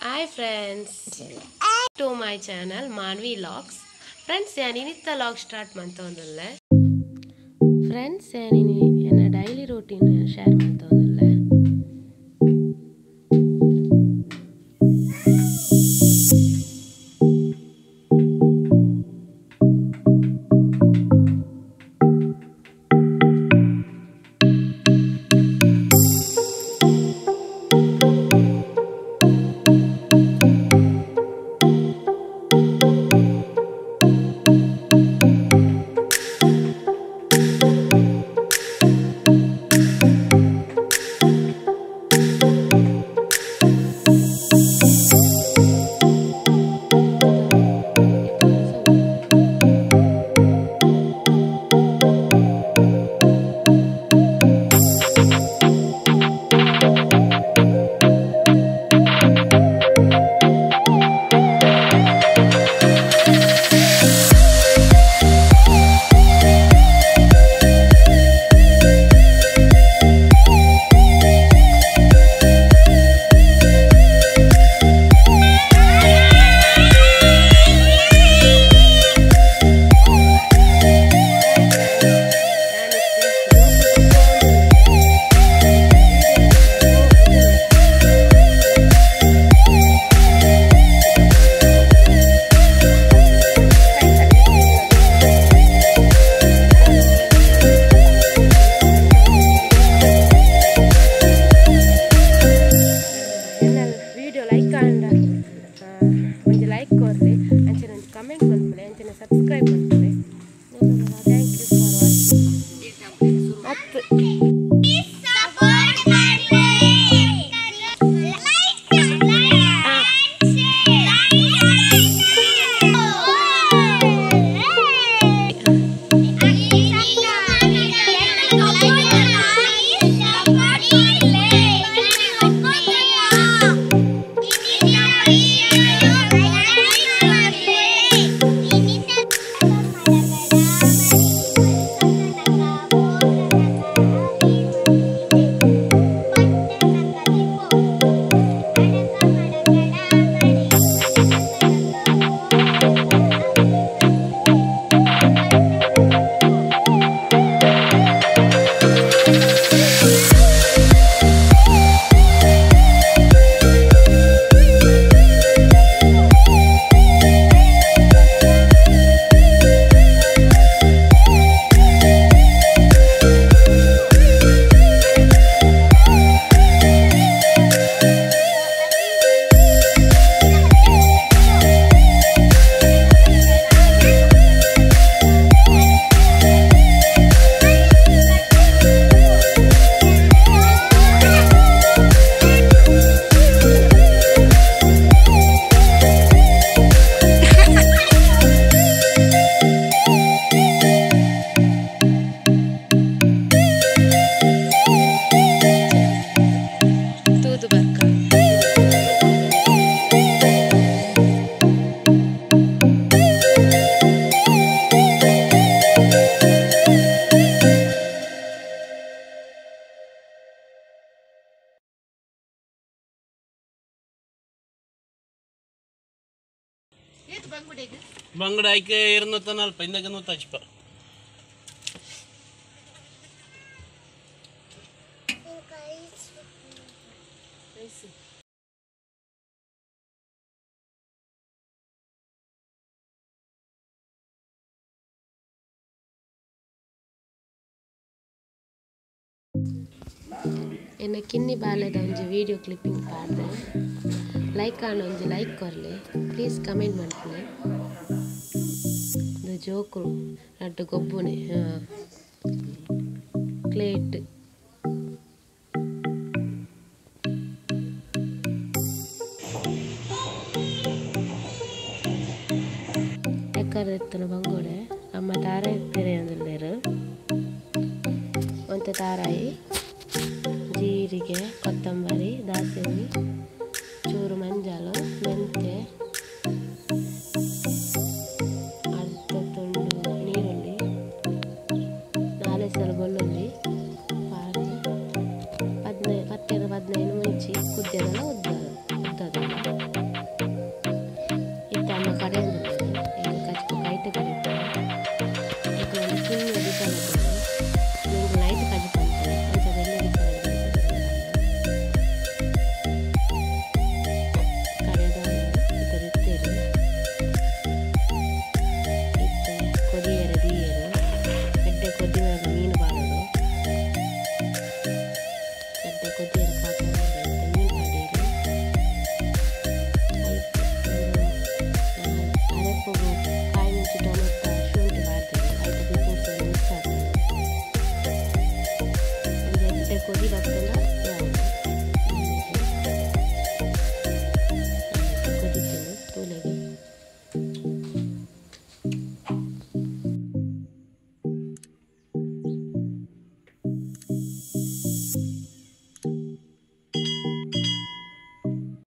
Hi friends, to my channel Manvi Vlogs. Friends, I initha vlog start mantondalla. Friends, I daily routine share mantondalla. Comment and subscribe. Thank you for watching. ಬಂಗಡಾಯ್ಕೆ 240 ಇಂದಕ್ಕೆ 140 ಎನ್ನ ಕಿನ್ನಿ ಬಾಲೆದ ಒಂಜಿ video clipping ಪಾಡ್ದೆ like and ಒಂಜಿ like ಕೊರ್ಲೆ please comment ಮಾಡ್ತೀನಿ ಇದು ಜೋಕುಲು ರಡ್ಡು ಗೊಬ್ಬುನೆ ಕ್ಲೇಟ್ ಎಕ್ಕರೆತ್ತನ ಬಂಗೋಡೆ ಅಮ್ಮ ತಾರಾಯಿ ಪೆರೆ ಅಂದಿಲ್ಲೇರು ಒಂತೆ ತಾರಾಯಿ ಜೀರಿಗೆ ಕೊತ್ತಂಬರಿ ದಾಸವಾಳ